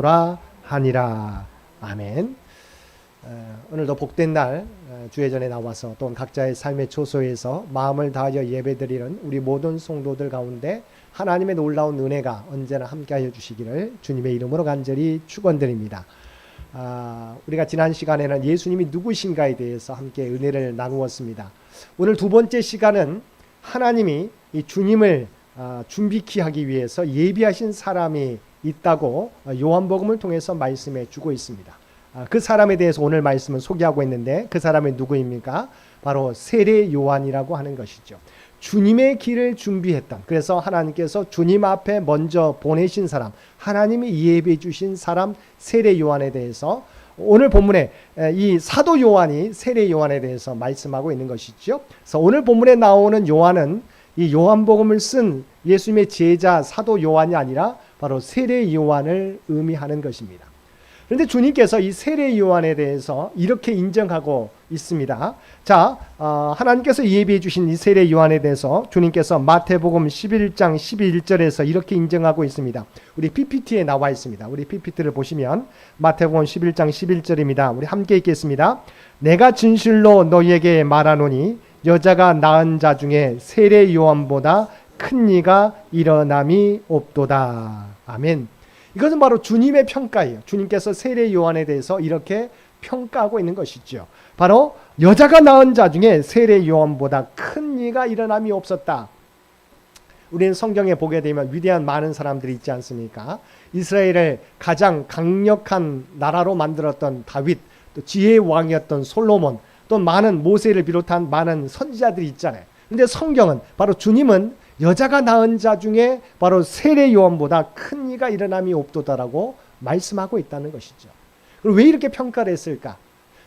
라 하니라. 아멘. 오늘도 복된 날 주의 전에 나와서 또 각자의 삶의 초소에서 마음을 다하여 예배드리는 우리 모든 성도들 가운데 하나님의 놀라운 은혜가 언제나 함께하여 주시기를 주님의 이름으로 간절히 축원드립니다. 우리가 지난 시간에는 예수님이 누구신가에 대해서 함께 은혜를 나누었습니다. 오늘 두 번째 시간은 하나님이 이 주님을 준비케 하기 위해서 예비하신 사람이 있다고 요한복음을 통해서 말씀해 주고 있습니다. 그 사람에 대해서 오늘 말씀을 소개하고 있는데 그 사람이 누구입니까? 바로 세례 요한이라고 하는 것이죠. 주님의 길을 준비했던, 그래서 하나님께서 주님 앞에 먼저 보내신 사람, 하나님이 예비해 주신 사람 세례 요한에 대해서 오늘 본문에 이 사도 요한이 세례 요한에 대해서 말씀하고 있는 것이죠. 그래서 오늘 본문에 나오는 요한은 이 요한복음을 쓴 예수님의 제자 사도 요한이 아니라 바로 세례 요한을 의미하는 것입니다. 그런데 주님께서 이 세례 요한에 대해서 이렇게 인정하고 있습니다. 자, 하나님께서 예비해 주신 이 세례 요한에 대해서 주님께서 마태복음 11장 11절에서 이렇게 인정하고 있습니다. 우리 PPT에 나와 있습니다. 우리 PPT를 보시면 마태복음 11장 11절입니다. 우리 함께 읽겠습니다. 내가 진실로 너희에게 말하노니 여자가 낳은 자 중에 세례 요한보다 큰 이가 일어남이 없도다. 아멘. 이것은 바로 주님의 평가예요. 주님께서 세례 요한에 대해서 이렇게 평가하고 있는 것이죠. 바로 여자가 낳은 자 중에 세례 요한보다 큰 이가 일어남이 없었다. 우리는 성경에 보게 되면 위대한 많은 사람들이 있지 않습니까? 이스라엘을 가장 강력한 나라로 만들었던 다윗, 또 지혜의 왕이었던 솔로몬, 또 많은 모세를 비롯한 많은 선지자들이 있잖아요. 그런데 성경은 바로 주님은 여자가 낳은 자 중에 바로 세례 요한보다 큰 이가 일어남이 없도다라고 말씀하고 있다는 것이죠. 그럼 왜 이렇게 평가를 했을까?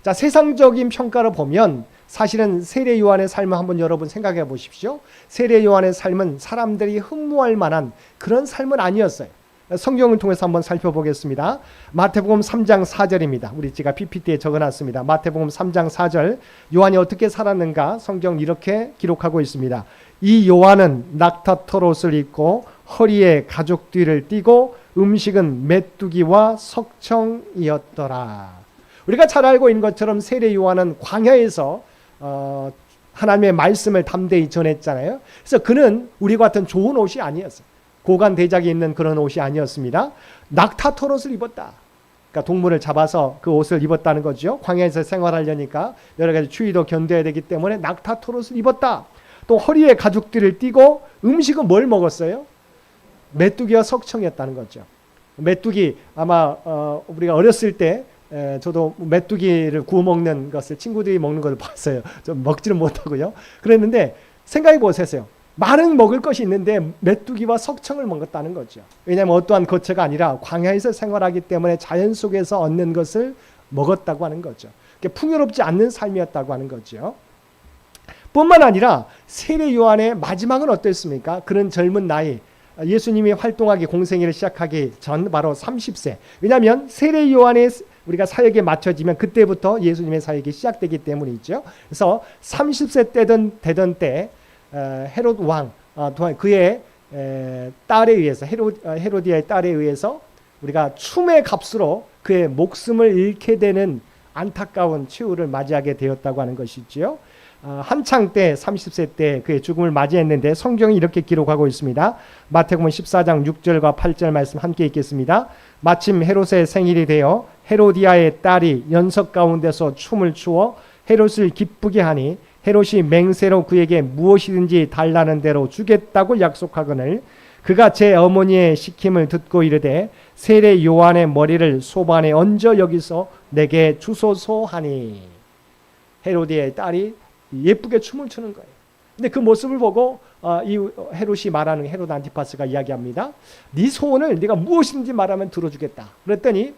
자, 세상적인 평가를 보면 사실은 세례 요한의 삶을 한번 여러분 생각해 보십시오. 세례 요한의 삶은 사람들이 흠모할 만한 그런 삶은 아니었어요. 성경을 통해서 한번 살펴보겠습니다. 마태복음 3장 4절입니다. 우리 제가 PPT에 적어놨습니다. 마태복음 3장 4절, 요한이 어떻게 살았는가 성경 이렇게 기록하고 있습니다. 이 요한은 낙타털옷을 입고 허리에 가죽띠를 띠고 음식은 메뚜기와 석청이었더라. 우리가 잘 알고 있는 것처럼 세례 요한은 광야에서 하나님의 말씀을 담대히 전했잖아요. 그래서 그는 우리와 같은 좋은 옷이 아니었어요. 고관 대작이 있는 그런 옷이 아니었습니다. 낙타털옷을 입었다. 그러니까 동물을 잡아서 그 옷을 입었다는 거죠. 광야에서 생활하려니까 여러 가지 추위도 견뎌야 되기 때문에 낙타털옷을 입었다. 또 허리에 가죽띠를 띠고 음식은 뭘 먹었어요? 메뚜기와 석청이었다는 거죠. 메뚜기 아마 우리가 어렸을 때 저도 메뚜기를 구워 먹는 것을 친구들이 먹는 것을 봤어요. 좀 먹지는 못하고요. 그랬는데 생각해 보세요. 많은 먹을 것이 있는데 메뚜기와 석청을 먹었다는 거죠. 왜냐하면 어떠한 거처가 아니라 광야에서 생활하기 때문에 자연 속에서 얻는 것을 먹었다고 하는 거죠. 풍요롭지 않는 삶이었다고 하는 거죠. 뿐만 아니라 세례 요한의 마지막은 어땠습니까? 그런 젊은 나이, 예수님이 활동하기 공생애를 시작하기 전 바로 30세. 왜냐하면 세례 요한의 우리가 사역에 맞춰지면 그때부터 예수님의 사역이 시작되기 때문이죠. 그래서 30세 되던 때 헤롯 왕 또한 그의 딸에 의해서 헤로디아의 딸에 의해서 우리가 춤의 값으로 그의 목숨을 잃게 되는 안타까운 최후를 맞이하게 되었다고 하는 것이지요. 한창 때 30세 때 그의 죽음을 맞이했는데 성경이 이렇게 기록하고 있습니다. 마태복음 14장 6절과 8절 말씀 함께 읽겠습니다. 마침 헤롯의 생일이 되어 헤로디아의 딸이 연석 가운데서 춤을 추어 헤롯을 기쁘게 하니 헤롯이 맹세로 그에게 무엇이든지 달라는 대로 주겠다고 약속하거늘 그가 제 어머니의 시킴을 듣고 이르되 세례 요한의 머리를 소반에 얹어 여기서 내게 주소서 하니. 헤로디아의 딸이 예쁘게 춤을 추는 거예요. 근데 그 모습을 보고 이 헤롯이 말하는 헤롯 안티파스가 이야기합니다. 네 소원을 네가 무엇인지 말하면 들어주겠다. 그랬더니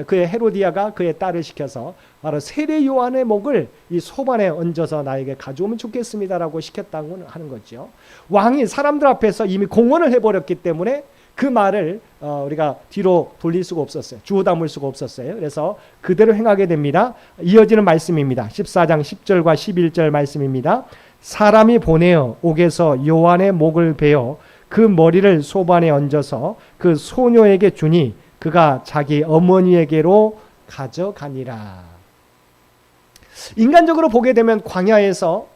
그의 헤로디아가 그의 딸을 시켜서 바로 세례 요한의 목을 이 소반에 얹어서 나에게 가져오면 좋겠습니다라고 시켰다고 하는 거죠. 왕이 사람들 앞에서 이미 공언을 해버렸기 때문에 그 말을 우리가 뒤로 돌릴 수가 없었어요. 주워 담을 수가 없었어요. 그래서 그대로 행하게 됩니다. 이어지는 말씀입니다. 14장 10절과 11절 말씀입니다. 사람이 보내어 옥에서 요한의 목을 베어 그 머리를 소반에 얹어서 그 소녀에게 주니 그가 자기 어머니에게로 가져가니라. 인간적으로 보게 되면 광야에서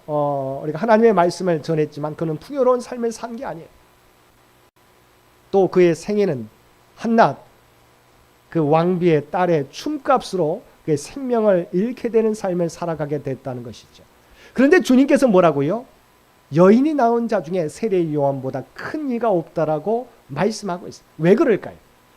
우리가 하나님의 말씀을 전했지만 그는 풍요로운 삶을 산 게 아니에요. 또 그의 생애는 한낱 그 왕비의 딸의 춤값으로 그의 생명을 잃게 되는 삶을 살아가게 됐다는 것이죠. 그런데 주님께서 뭐라고요? 여인이 낳은 자 중에 세례 요한보다 큰 이가 없다라고 말씀하고 있어요. 왜 그럴까요?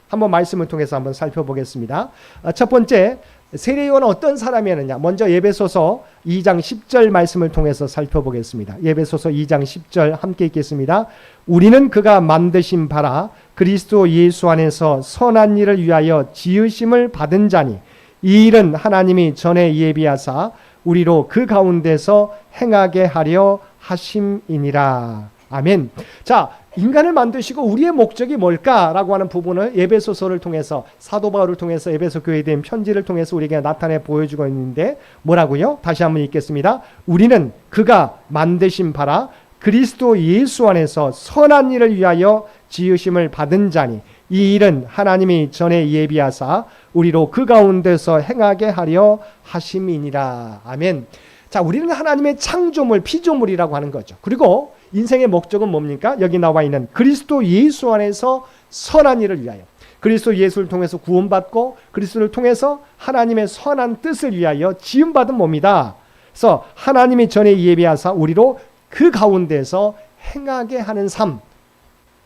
한번 말씀을 통해서 한번 살펴보겠습니다. 첫 번째, 세례 요한은 어떤 사람이었느냐? 먼저 에베소서 2장 10절 말씀을 통해서 살펴보겠습니다. 에베소서 2장 10절 함께 읽겠습니다. 우리는 그가 만드신 바라 그리스도 예수 안에서 선한 일을 위하여 지으심을 받은 자니 이 일은 하나님이 전에 예비하사 우리로 그 가운데서 행하게 하려 하심이니라. 아멘. 자, 인간을 만드시고 우리의 목적이 뭘까라고 하는 부분을 에베소서를 통해서 사도 바울을 통해서 에베소 교회에 대한 편지를 통해서 우리에게 나타내 보여주고 있는데 뭐라고요? 다시 한번 읽겠습니다. 우리는 그가 만드신 바라 그리스도 예수 안에서 선한 일을 위하여 지으심을 받은 자니 이 일은 하나님이 전에 예비하사 우리로 그 가운데서 행하게 하려 하심이니라. 아멘. 자, 우리는 하나님의 창조물, 피조물이라고 하는 거죠. 그리고 인생의 목적은 뭡니까? 여기 나와 있는 그리스도 예수 안에서 선한 일을 위하여, 그리스도 예수를 통해서 구원받고 그리스도를 통해서 하나님의 선한 뜻을 위하여 지음받은 몸이다. 그래서 하나님이 전에 예비하사 우리로 그 가운데서 행하게 하는 삶,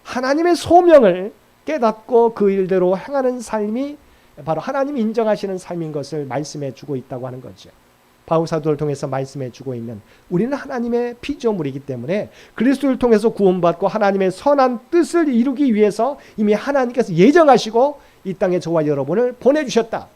하나님의 소명을 깨닫고 그 일대로 행하는 삶이 바로 하나님이 인정하시는 삶인 것을 말씀해 주고 있다고 하는 거죠. 바울 사도를 통해서 말씀해 주고 있는 우리는 하나님의 피조물이기 때문에 그리스도를 통해서 구원받고 하나님의 선한 뜻을 이루기 위해서 이미 하나님께서 예정하시고 이 땅에 저와 여러분을 보내주셨다.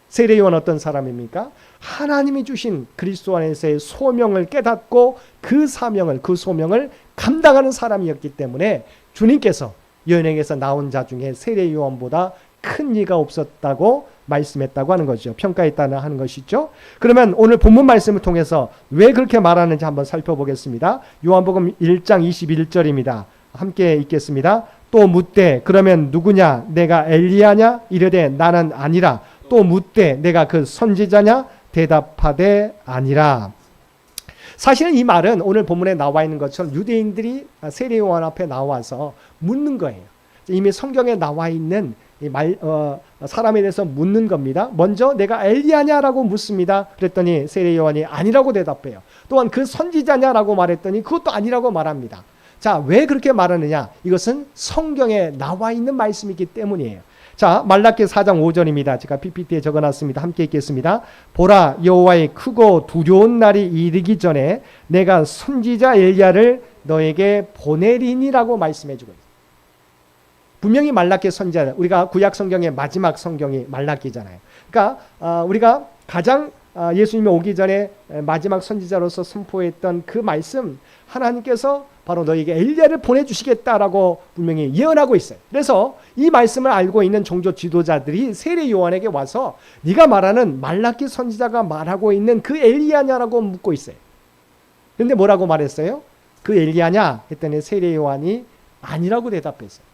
세례 요한 어떤 사람입니까? 하나님이 주신 그리스도 안에서의 소명을 깨닫고 그 사명을, 그 소명을 감당하는 사람이었기 때문에 주님께서 여인에게서 나온 자 중에 세례 요한보다 큰 이가 없었다고 말씀했다고 하는 거죠. 평가했다는 하는 것이죠. 그러면 오늘 본문 말씀을 통해서 왜 그렇게 말하는지 한번 살펴보겠습니다. 요한복음 1장 21절입니다. 함께 읽겠습니다. 또 묻되 그러면 누구냐? 내가 엘리야냐? 이르되 나는 아니라. 또 묻되 내가 그 선지자냐? 대답하되 아니라. 사실은 이 말은 오늘 본문에 나와 있는 것처럼 유대인들이 세례 요한 앞에 나와서 묻는 거예요. 이미 성경에 나와 있는 사람에 대해서 묻는 겁니다. 먼저 내가 엘리야냐라고 묻습니다. 그랬더니 세례 요한이 아니라고 대답해요. 또한 그 선지자냐라고 말했더니 그것도 아니라고 말합니다. 자, 왜 그렇게 말하느냐? 이것은 성경에 나와 있는 말씀이기 때문이에요. 자, 말라기 4장 5절입니다. 제가 PPT에 적어놨습니다. 함께 읽겠습니다. 보라, 여호와의 크고 두려운 날이 이르기 전에 내가 선지자 엘리야를 너에게 보내리니라고 말씀해주고 있어요. 분명히 말라기 선지자, 우리가 구약 성경의 마지막 성경이 말라기잖아요. 그러니까 우리가 가장 예수님이 오기 전에 마지막 선지자로서 선포했던 그 말씀, 하나님께서 바로 너에게 엘리야를 보내주시겠다라고 분명히 예언하고 있어요. 그래서 이 말씀을 알고 있는 종교 지도자들이 세례 요한에게 와서 네가 말하는 말라기 선지자가 말하고 있는 그 엘리야냐라고 묻고 있어요. 그런데 뭐라고 말했어요? 그 엘리야냐? 했더니 세례 요한이 아니라고 대답했어요.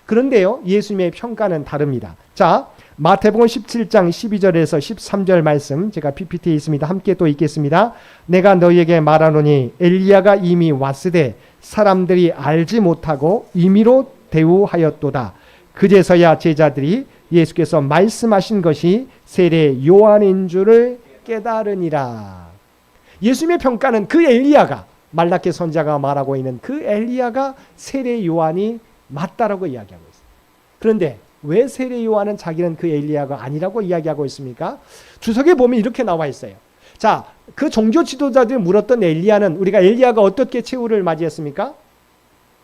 그런데요, 예수님의 평가는 다릅니다. 자, 마태복음 17장 12절에서 13절 말씀 제가 PPT에 있습니다. 함께 또 읽겠습니다. 내가 너희에게 말하노니 엘리야가 이미 왔으되 사람들이 알지 못하고 임의로 대우하였도다. 그제서야 제자들이 예수께서 말씀하신 것이 세례 요한인 줄을 깨달으니라. 예수님의 평가는 그 엘리야가, 말라기 선지자가 말하고 있는 그 엘리야가 세례 요한이 맞다라고 이야기하고 있어요. 그런데 왜 세례 요한은 자기는 그 엘리야가 아니라고 이야기하고 있습니까? 주석에 보면 이렇게 나와 있어요. 자, 그 종교 지도자들이 물었던 엘리야는 우리가 엘리야가 어떻게 최후를 맞이했습니까?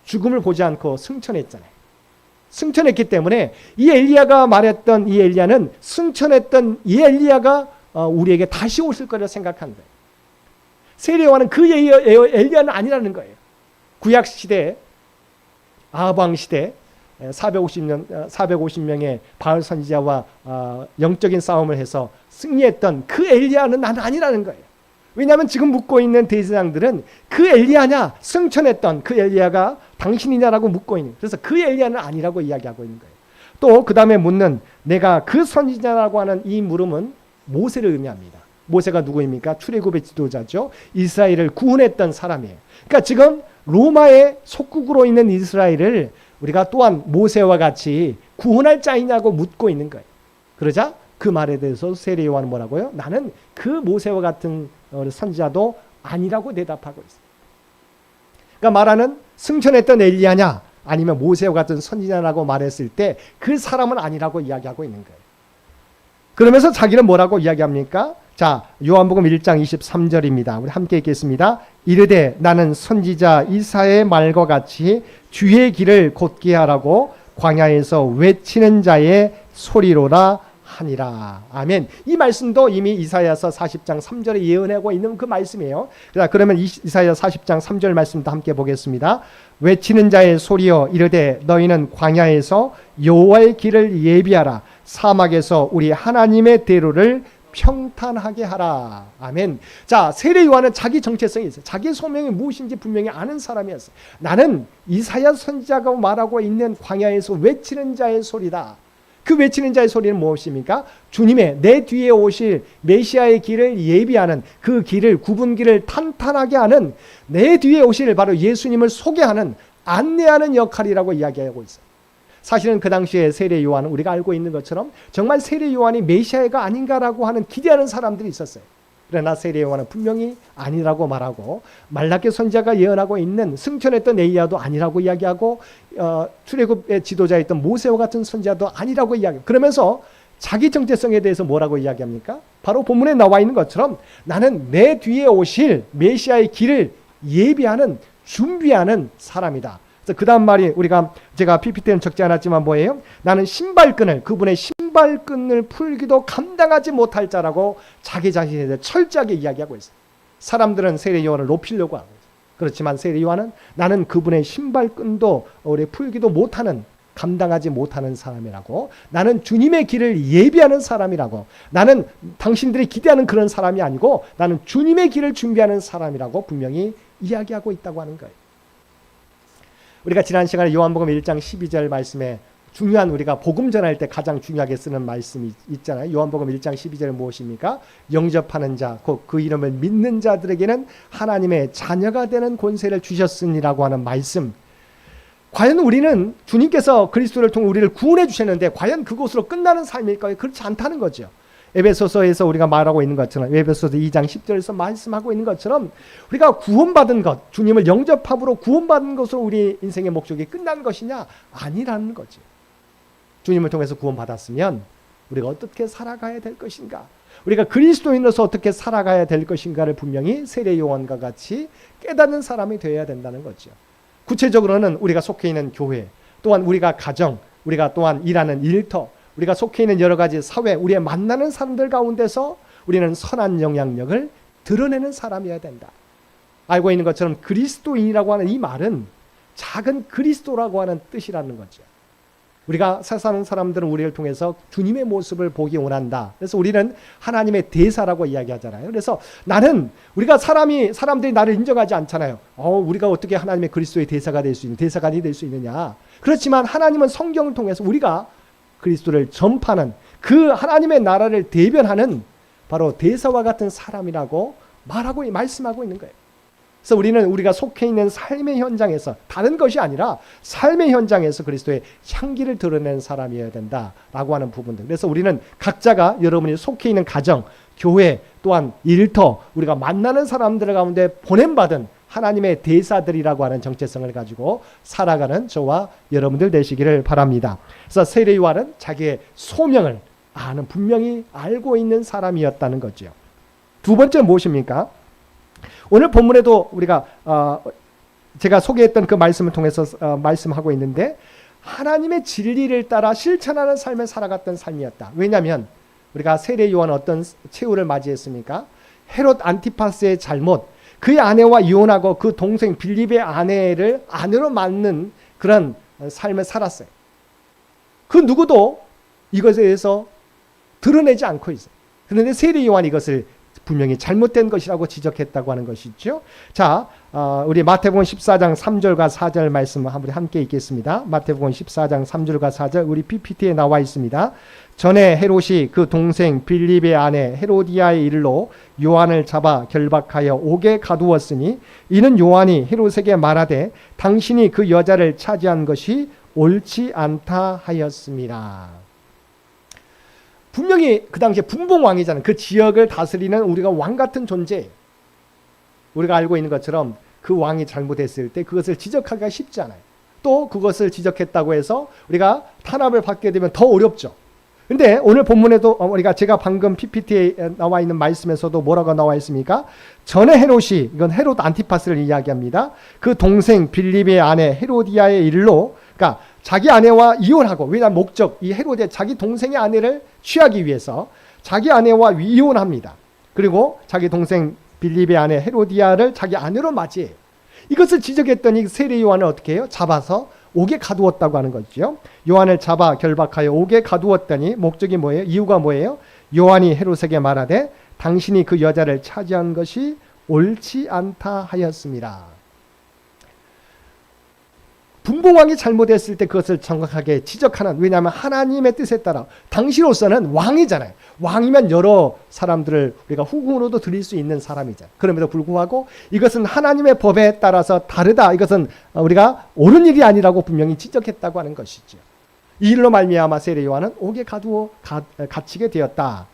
죽음을 보지 않고 승천했잖아요. 승천했기 때문에 이 엘리야가 말했던 이 엘리야는 승천했던 이 엘리야가 우리에게 다시 오실 거라 생각한 거예요. 세례 요한은 그 엘리야는 아니라는 거예요. 구약 시대, 아방 시대 450명의 바알 선지자와 영적인 싸움을 해서 승리했던 그 엘리야는 나는 아니라는 거예요. 왜냐하면 지금 묻고 있는 대제사장들은 그 엘리야냐, 승천했던 그 엘리야가 당신이냐라고 묻고 있는, 그래서 그 엘리야는 아니라고 이야기하고 있는 거예요. 또 그 다음에 묻는 내가 그 선지자라고 하는 이 물음은 모세를 의미합니다. 모세가 누구입니까? 출애굽의 지도자죠. 이스라엘을 구원했던 사람이에요. 그러니까 지금 로마의 속국으로 있는 이스라엘을 우리가 또한 모세와 같이 구원할 자이냐고 묻고 있는 거예요. 그러자 그 말에 대해서 세례 요한은 뭐라고요? 나는 그 모세와 같은 선지자도 아니라고 대답하고 있어요. 그러니까 말하는 승천했던 엘리야냐 아니면 모세와 같은 선지자라고 말했을 때 그 사람은 아니라고 이야기하고 있는 거예요. 그러면서 자기는 뭐라고 이야기합니까? 자, 요한복음 1장 23절입니다. 우리 함께 읽겠습니다. 이르되 나는 선지자 이사야의 말과 같이 주의 길을 곧게 하라고 광야에서 외치는 자의 소리로라 하니라. 아멘. 이 말씀도 이미 이사야서 40장 3절에 예언하고 있는 그 말씀이에요. 자, 그러면 이사야 40장 3절 말씀도 함께 보겠습니다. 외치는 자의 소리여 이르되 너희는 광야에서 여호와의 길을 예비하라. 사막에서 우리 하나님의 대로를 평탄하게 하라. 아멘. 자, 세례 요한은 자기 정체성이 있어요. 자기 소명이 무엇인지 분명히 아는 사람이었어요. 나는 이사야 선지자가 말하고 있는 광야에서 외치는 자의 소리다. 그 외치는 자의 소리는 무엇입니까? 주님의 내 뒤에 오실 메시아의 길을 예비하는 그 길을 굽은 길을 탄탄하게 하는 내 뒤에 오실 바로 예수님을 소개하는 안내하는 역할이라고 이야기하고 있어요. 사실은 그 당시에 세례 요한은 우리가 알고 있는 것처럼 정말 세례 요한이 메시아가 아닌가라고 하는 기대하는 사람들이 있었어요. 그러나 세례 요한은 분명히 아니라고 말하고 말라기 선지자가 예언하고 있는 승천했던 엘리야도 아니라고 이야기하고 출애굽의 지도자였던 모세와 같은 선지자도 아니라고 이야기해요. 그러면서 자기 정체성에 대해서 뭐라고 이야기합니까? 바로 본문에 나와 있는 것처럼 나는 내 뒤에 오실 메시아의 길을 예비하는 준비하는 사람이다. 그래서 그 다음 말이 제가 PPT는 적지 않았지만 뭐예요? 나는 그분의 신발끈을 풀기도 감당하지 못할 자라고 자기 자신에 대해 철저하게 이야기하고 있어요. 사람들은 세례 요한을 높이려고 하고 있어요. 그렇지만 세례 요한은 나는 그분의 신발끈도 풀기도 못하는 감당하지 못하는 사람이라고 나는 주님의 길을 예비하는 사람이라고 나는 당신들이 기대하는 그런 사람이 아니고 나는 주님의 길을 준비하는 사람이라고 분명히 이야기하고 있다고 하는 거예요. 우리가 지난 시간에 요한복음 1장 12절 말씀에 중요한 우리가 복음 전할 때 가장 중요하게 쓰는 말씀이 있잖아요. 요한복음 1장 12절은 무엇입니까? 영접하는 자, 곧 그 이름을 믿는 자들에게는 하나님의 자녀가 되는 권세를 주셨으니라고 하는 말씀. 과연 우리는 주님께서 그리스도를 통해 우리를 구원해 주셨는데 과연 그것으로 끝나는 삶일까요? 그렇지 않다는 거죠. 에베소서에서 우리가 말하고 있는 것처럼 에베소서 2장 10절에서 말씀하고 있는 것처럼 우리가 구원받은 것, 주님을 영접함으로 구원받은 것으로 우리 인생의 목적이 끝난 것이냐? 아니라는 거죠. 주님을 통해서 구원받았으면 우리가 어떻게 살아가야 될 것인가? 우리가 그리스도인으로서 어떻게 살아가야 될 것인가를 분명히 세례 요한과 같이 깨닫는 사람이 되어야 된다는 거죠. 구체적으로는 우리가 속해 있는 교회, 또한 우리가 가정, 우리가 또한 일하는 일터, 우리가 속해 있는 여러 가지 사회, 우리의 만나는 사람들 가운데서 우리는 선한 영향력을 드러내는 사람이어야 된다. 알고 있는 것처럼 그리스도인이라고 하는 이 말은 작은 그리스도라고 하는 뜻이라는 거죠. 우리가 세상 사람들은 우리를 통해서 주님의 모습을 보기 원한다. 그래서 우리는 하나님의 대사라고 이야기하잖아요. 그래서 우리가 사람들이 나를 인정하지 않잖아요. 우리가 어떻게 하나님의 그리스도의 대사가 될 수 있는, 대사관이 될 수 있느냐. 그렇지만 하나님은 성경을 통해서 우리가 그리스도를 전파하는 그 하나님의 나라를 대변하는 바로 대사와 같은 사람이라고 말씀하고 있는 거예요. 그래서 우리가 속해 있는 삶의 현장에서 다른 것이 아니라 삶의 현장에서 그리스도의 향기를 드러내는 사람이어야 된다라고 하는 부분들. 그래서 우리는 각자가 여러분이 속해 있는 가정, 교회, 또한 일터, 우리가 만나는 사람들 가운데 보냄받은 하나님의 대사들이라고 하는 정체성을 가지고 살아가는 저와 여러분들 되시기를 바랍니다. 그래서 세례 요한은 자기의 소명을 분명히 알고 있는 사람이었다는 거죠. 두 번째 무엇입니까? 오늘 본문에도 우리가 제가 소개했던 그 말씀을 통해서 말씀하고 있는데 하나님의 진리를 따라 실천하는 삶을 살아갔던 삶이었다. 왜냐하면 우리가 세례 요한은 어떤 최후를 맞이했습니까? 헤롯 안티파스의 잘못, 그의 아내와 이혼하고 그 동생 빌립의 아내를 아내로 맞는 그런 삶을 살았어요. 그 누구도 이것에 대해서 드러내지 않고 있어요. 그런데 세례 요한이 이것을 분명히 잘못된 것이라고 지적했다고 하는 것이죠. 자, 우리 마태복음 14장 3절과 4절 말씀 한번 함께 읽겠습니다. 마태복음 14장 3절과 4절 우리 PPT에 나와 있습니다. 전에 헤롯이 그 동생 빌립의 아내 헤로디아의 일로 요한을 잡아 결박하여 옥에 가두었으니 이는 요한이 헤롯에게 말하되 당신이 그 여자를 차지한 것이 옳지 않다 하였습니다. 분명히 그 당시에 분봉왕이잖아요. 그 지역을 다스리는 우리가 왕 같은 존재. 우리가 알고 있는 것처럼 그 왕이 잘못했을 때 그것을 지적하기가 쉽지 않아요. 또 그것을 지적했다고 해서 우리가 탄압을 받게 되면 더 어렵죠. 근데 오늘 본문에도 우리가 제가 방금 PPT에 나와 있는 말씀에서도 뭐라고 나와 있습니까? 전에 헤롯이, 이건 헤롯 안티파스를 이야기합니다. 그 동생 빌립의 아내 헤로디아의 일로, 그러니까 자기 아내와 이혼하고, 왜냐하면 목적, 이 헤롯의 자기 동생의 아내를 취하기 위해서 자기 아내와 이혼합니다. 그리고 자기 동생 빌립의 아내 헤로디아를 자기 아내로 맞이해요. 이것을 지적했더니 세례 요한을 어떻게 해요? 잡아서 옥에 가두었다고 하는 거죠. 요한을 잡아 결박하여 옥에 가두었더니 목적이 뭐예요? 이유가 뭐예요? 요한이 헤롯에게 말하되 당신이 그 여자를 차지한 것이 옳지 않다 하였습니다. 분봉왕이 잘못했을 때 그것을 정확하게 지적하는, 왜냐하면 하나님의 뜻에 따라 당시로서는 왕이잖아요. 왕이면 여러 사람들을 우리가 후궁으로도 드릴 수 있는 사람이잖아요. 그럼에도 불구하고 이것은 하나님의 법에 따라서 다르다. 이것은 우리가 옳은 일이 아니라고 분명히 지적했다고 하는 것이죠. 이 일로 말미암아 세례 요한은 옥에 갇히게 되었다.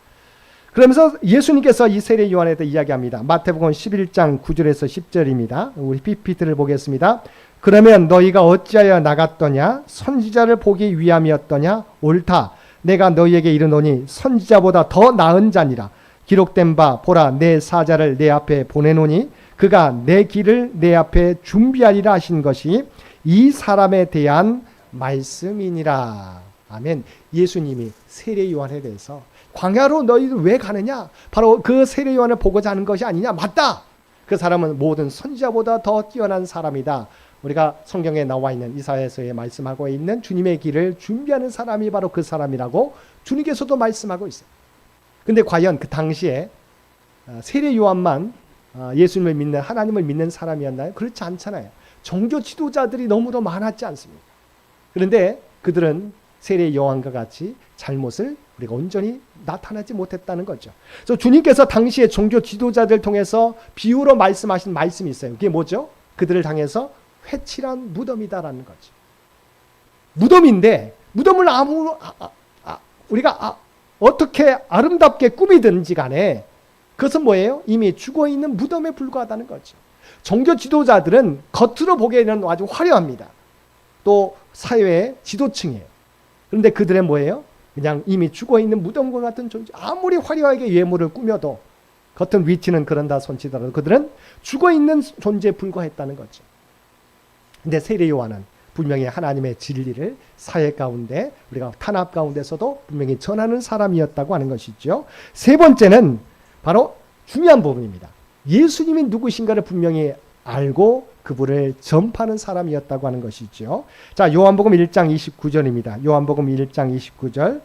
그러면서 예수님께서 이 세례 요한에 대해 이야기합니다. 마태복음 11장 9절에서 10절입니다. 우리 PPT를 보겠습니다. 그러면 너희가 어찌하여 나갔더냐? 선지자를 보기 위함이었더냐? 옳다. 내가 너희에게 이르노니 선지자보다 더 나은 자니라. 기록된 바 보라 내 사자를 내 앞에 보내노니 그가 내 길을 내 앞에 준비하리라 하신 것이 이 사람에 대한 말씀이니라. 아멘. 예수님이 세례 요한에 대해서 광야로 너희들 왜 가느냐? 바로 그 세례 요한을 보고자 하는 것이 아니냐? 맞다. 그 사람은 모든 선지자보다 더 뛰어난 사람이다. 우리가 성경에 나와 있는 이사야서에 말씀하고 있는 주님의 길을 준비하는 사람이 바로 그 사람이라고 주님께서도 말씀하고 있어요. 근데 과연 그 당시에 세례 요한만 예수님을 믿는, 하나님을 믿는 사람이었나요? 그렇지 않잖아요. 종교 지도자들이 너무도 많았지 않습니까? 그런데 그들은 세례 요한과 같이 잘못을 우리가 온전히 나타나지 못했다는 거죠. 그래서 주님께서 당시에 종교 지도자들 통해서 비유로 말씀하신 말씀이 있어요. 그게 뭐죠? 그들을 당해서 회칠한 무덤이다라는 거죠. 무덤인데 무덤을 우리가 어떻게 아름답게 꾸미든지 간에 그것은 뭐예요? 이미 죽어있는 무덤에 불과하다는 거죠. 종교 지도자들은 겉으로 보기에는 아주 화려합니다. 또 사회의 지도층이에요. 그런데 그들은 뭐예요? 그냥 이미 죽어있는 무덤과 같은 존재. 아무리 화려하게 외모를 꾸며도 겉은 위치는 그런다 손치더라도 그들은 죽어있는 존재에 불과했다는 거죠. 근데 세례 요한은 분명히 하나님의 진리를 사회 가운데 우리가 탄압 가운데서도 분명히 전하는 사람이었다고 하는 것이죠. 세 번째는 바로 중요한 부분입니다. 예수님이 누구신가를 분명히 알고 그분을 전파하는 사람이었다고 하는 것이죠. 자, 요한복음 1장 29절입니다. 요한복음 1장 29절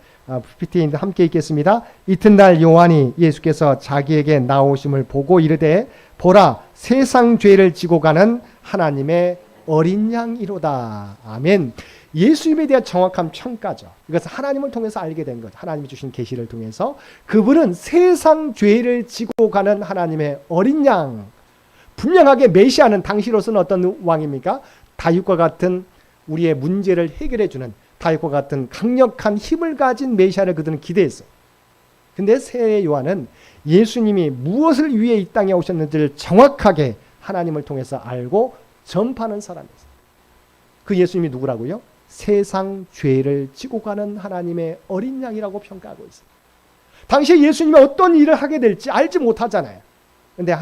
PPT에 함께 읽겠습니다. 이튿날 요한이 예수께서 자기에게 나오심을 보고 이르되 보라 세상 죄를 지고 가는 하나님의 어린 양이로다. 아멘. 예수님에 대한 정확한 평가죠. 이것은 하나님을 통해서 알게 된 거죠. 하나님이 주신 계시를 통해서 그분은 세상 죄를 지고 가는 하나님의 어린 양. 분명하게 메시아는 당시로서는 어떤 왕입니까? 다윗과 같은 우리의 문제를 해결해 주는 다윗과 같은 강력한 힘을 가진 메시아를 그들은 기대했어요. 근데 세례 요한은 예수님이 무엇을 위해 이 땅에 오셨는지를 정확하게 하나님을 통해서 알고 전파하는 사람이었어요. 그 예수님이 누구라고요? 세상 죄를 지고 가는 하나님의 어린 양이라고 평가하고 있어요. 당시에 예수님이 어떤 일을 하게 될지 알지 못하잖아요. 그런데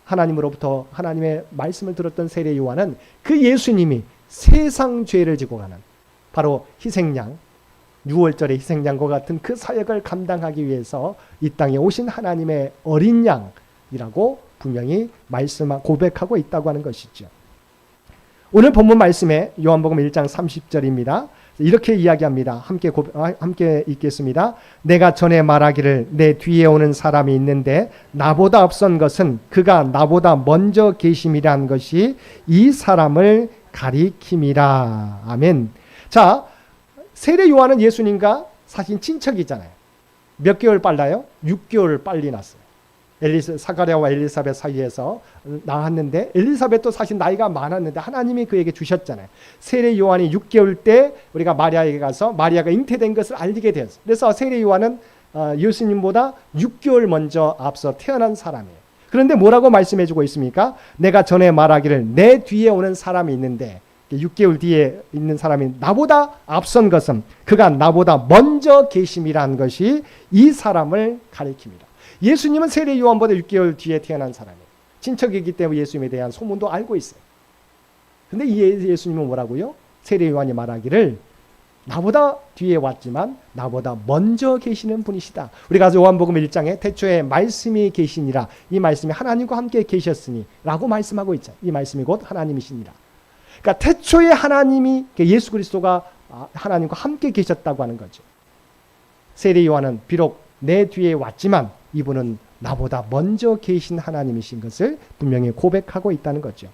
하나님으로부터 하나님의 말씀을 들었던 세례 요한은 그 예수님이 세상 죄를 지고 가는 바로 희생양, 유월절의 희생양과 같은 그 사역을 감당하기 위해서 이 땅에 오신 하나님의 어린 양이라고 분명히 고백하고 있다고 하는 것이죠. 오늘 본문 말씀에 요한복음 1장 30절입니다. 이렇게 이야기합니다. 함께 읽겠습니다. 내가 전에 말하기를 내 뒤에 오는 사람이 있는데 나보다 앞선 것은 그가 나보다 먼저 계심이란 것이 이 사람을 가리킴이라. 아멘. 자, 세례 요한은 예수님과 사실 친척이잖아요. 몇 개월 빨라요? 6개월 빨리 났어요. 사가랴와 엘리사벳 사이에서 낳았는데, 엘리사벳도 사실 나이가 많았는데 하나님이 그에게 주셨잖아요. 세례 요한이 6개월 때 우리가 마리아에게 가서 마리아가 잉태된 것을 알리게 되었어요. 그래서 세례 요한은 예수님보다 6개월 먼저 앞서 태어난 사람이에요. 그런데 뭐라고 말씀해주고 있습니까? 내가 전에 말하기를 내 뒤에 오는 사람이 있는데, 6개월 뒤에 있는 사람이 나보다 앞선 것은 그가 나보다 먼저 계심이라는 것이 이 사람을 가리킵니다. 예수님은 세례 요한보다 6개월 뒤에 태어난 사람이에요. 친척이기 때문에 예수님에 대한 소문도 알고 있어요. 근데 예수님은 뭐라고요? 세례 요한이 말하기를 나보다 뒤에 왔지만 나보다 먼저 계시는 분이시다. 우리가 요한복음 1장에 태초에 말씀이 계시니라, 이 말씀이 하나님과 함께 계셨으니 라고 말씀하고 있죠. 이 말씀이 곧 하나님이시니라. 그러니까 태초에 하나님이, 예수 그리스도가 하나님과 함께 계셨다고 하는 거죠. 세례 요한은 비록 내 뒤에 왔지만 이분은 나보다 먼저 계신 하나님이신 것을 분명히 고백하고 있다는 거죠.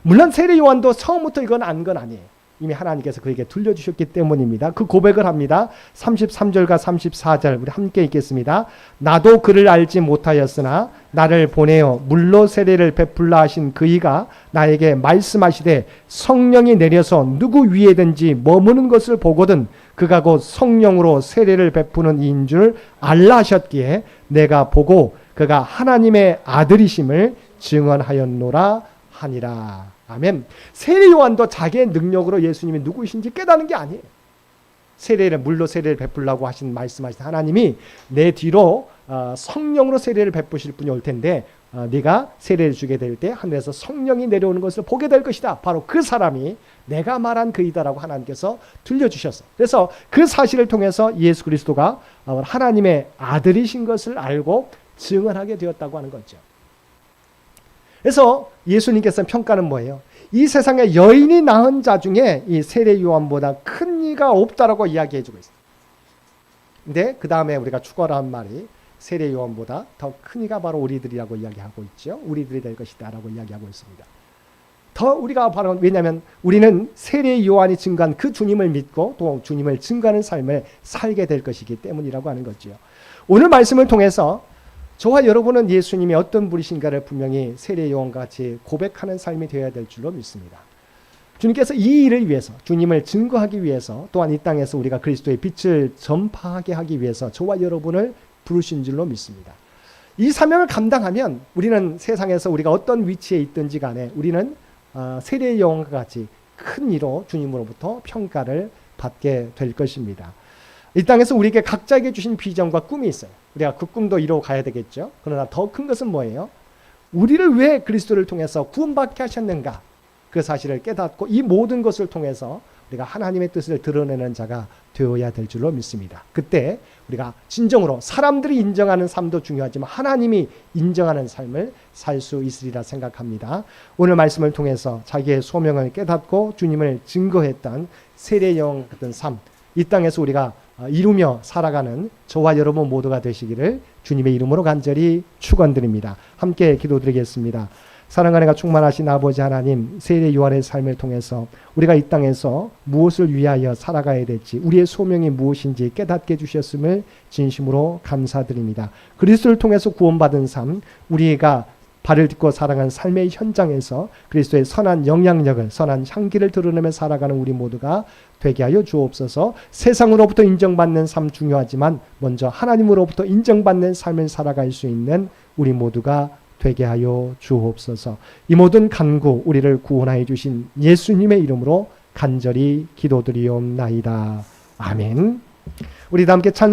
물론 세례 요한도 처음부터 이건 안 건 아니에요. 이미 하나님께서 그에게 들려주셨기 때문입니다. 그 고백을 합니다. 33절과 34절 우리 함께 읽겠습니다. 나도 그를 알지 못하였으나 나를 보내어 물로 세례를 베풀라 하신 그이가 나에게 말씀하시되 성령이 내려서 누구 위에든지 머무는 것을 보거든 그가 곧 성령으로 세례를 베푸는 이인 줄 알라 하셨기에 내가 보고 그가 하나님의 아들이심을 증언하였노라 하니라. 아멘. 세례 요한도 자기의 능력으로 예수님이 누구이신지 깨닫는 게 아니에요. 물로 세례를 베풀라고 말씀하신 하나님이 내 뒤로 성령으로 세례를 베푸실 분이 올 텐데 네가 세례를 주게 될 때 하늘에서 성령이 내려오는 것을 보게 될 것이다. 바로 그 사람이 내가 말한 그이다라고 하나님께서 들려주셨어요. 그래서 그 사실을 통해서 예수 그리스도가 하나님의 아들이신 것을 알고 증언하게 되었다고 하는 거죠. 그래서 예수님께서 평가는 뭐예요? 이 세상에 여인이 낳은 자 중에 이 세례 요한보다 큰 이가 없다라고 이야기해주고 있어요. 근데 그 다음에 우리가 추가한 말이 세례 요한보다 더 큰 이가 바로 우리들이라고 이야기하고 있죠. 우리들이 될 것이다라고 이야기하고 있습니다. 더 우리가 바로, 왜냐하면 우리는 세례 요한이 증거한 그 주님을 믿고 또 주님을 증거하는 삶을 살게 될 것이기 때문이라고 하는 거죠. 오늘 말씀을 통해서 저와 여러분은 예수님이 어떤 분이신가를 분명히 세례 요한과 같이 고백하는 삶이 되어야 될 줄로 믿습니다. 주님께서 이 일을 위해서, 주님을 증거하기 위해서, 또한 이 땅에서 우리가 그리스도의 빛을 전파하게 하기 위해서 저와 여러분을 부르신 줄로 믿습니다. 이 사명을 감당하면 우리는 세상에서 우리가 어떤 위치에 있든지 간에 우리는 세례 요한과 같이 큰 이로 주님으로부터 평가를 받게 될 것입니다. 이 땅에서 우리에게 각자에게 주신 비전과 꿈이 있어요. 우리가 그 꿈도 이루어 가야 되겠죠. 그러나 더 큰 것은 뭐예요? 우리를 왜 그리스도를 통해서 구원받게 하셨는가? 그 사실을 깨닫고 이 모든 것을 통해서 우리가 하나님의 뜻을 드러내는 자가 되어야 될 줄로 믿습니다. 그때 우리가 진정으로 사람들이 인정하는 삶도 중요하지만 하나님이 인정하는 삶을 살 수 있으리라 생각합니다. 오늘 말씀을 통해서 자기의 소명을 깨닫고 주님을 증거했던 세례 요한 같은 삶, 이 땅에서 우리가 이루며 살아가는 저와 여러분 모두가 되시기를 주님의 이름으로 간절히 축원드립니다. 함께 기도드리겠습니다. 사랑하는 충만하신 아버지 하나님, 세례 요한의 삶을 통해서 우리가 이 땅에서 무엇을 위하여 살아가야 될지, 우리의 소명이 무엇인지 깨닫게 해주셨음을 진심으로 감사드립니다. 그리스도를 통해서 구원받은 삶, 우리가 발을 딛고 살아가는 삶의 현장에서 그리스도의 선한 영향력을, 선한 향기를 드러내며 살아가는 우리 모두가 되게 하여 주옵소서. 세상으로부터 인정받는 삶 중요하지만 먼저 하나님으로부터 인정받는 삶을 살아갈 수 있는 우리 모두가 되게 하여 주옵소서. 이 모든 간구 우리를 구원하여 주신 예수님의 이름으로 간절히 기도드리옵나이다. 아멘. 우리 다 함께 찬송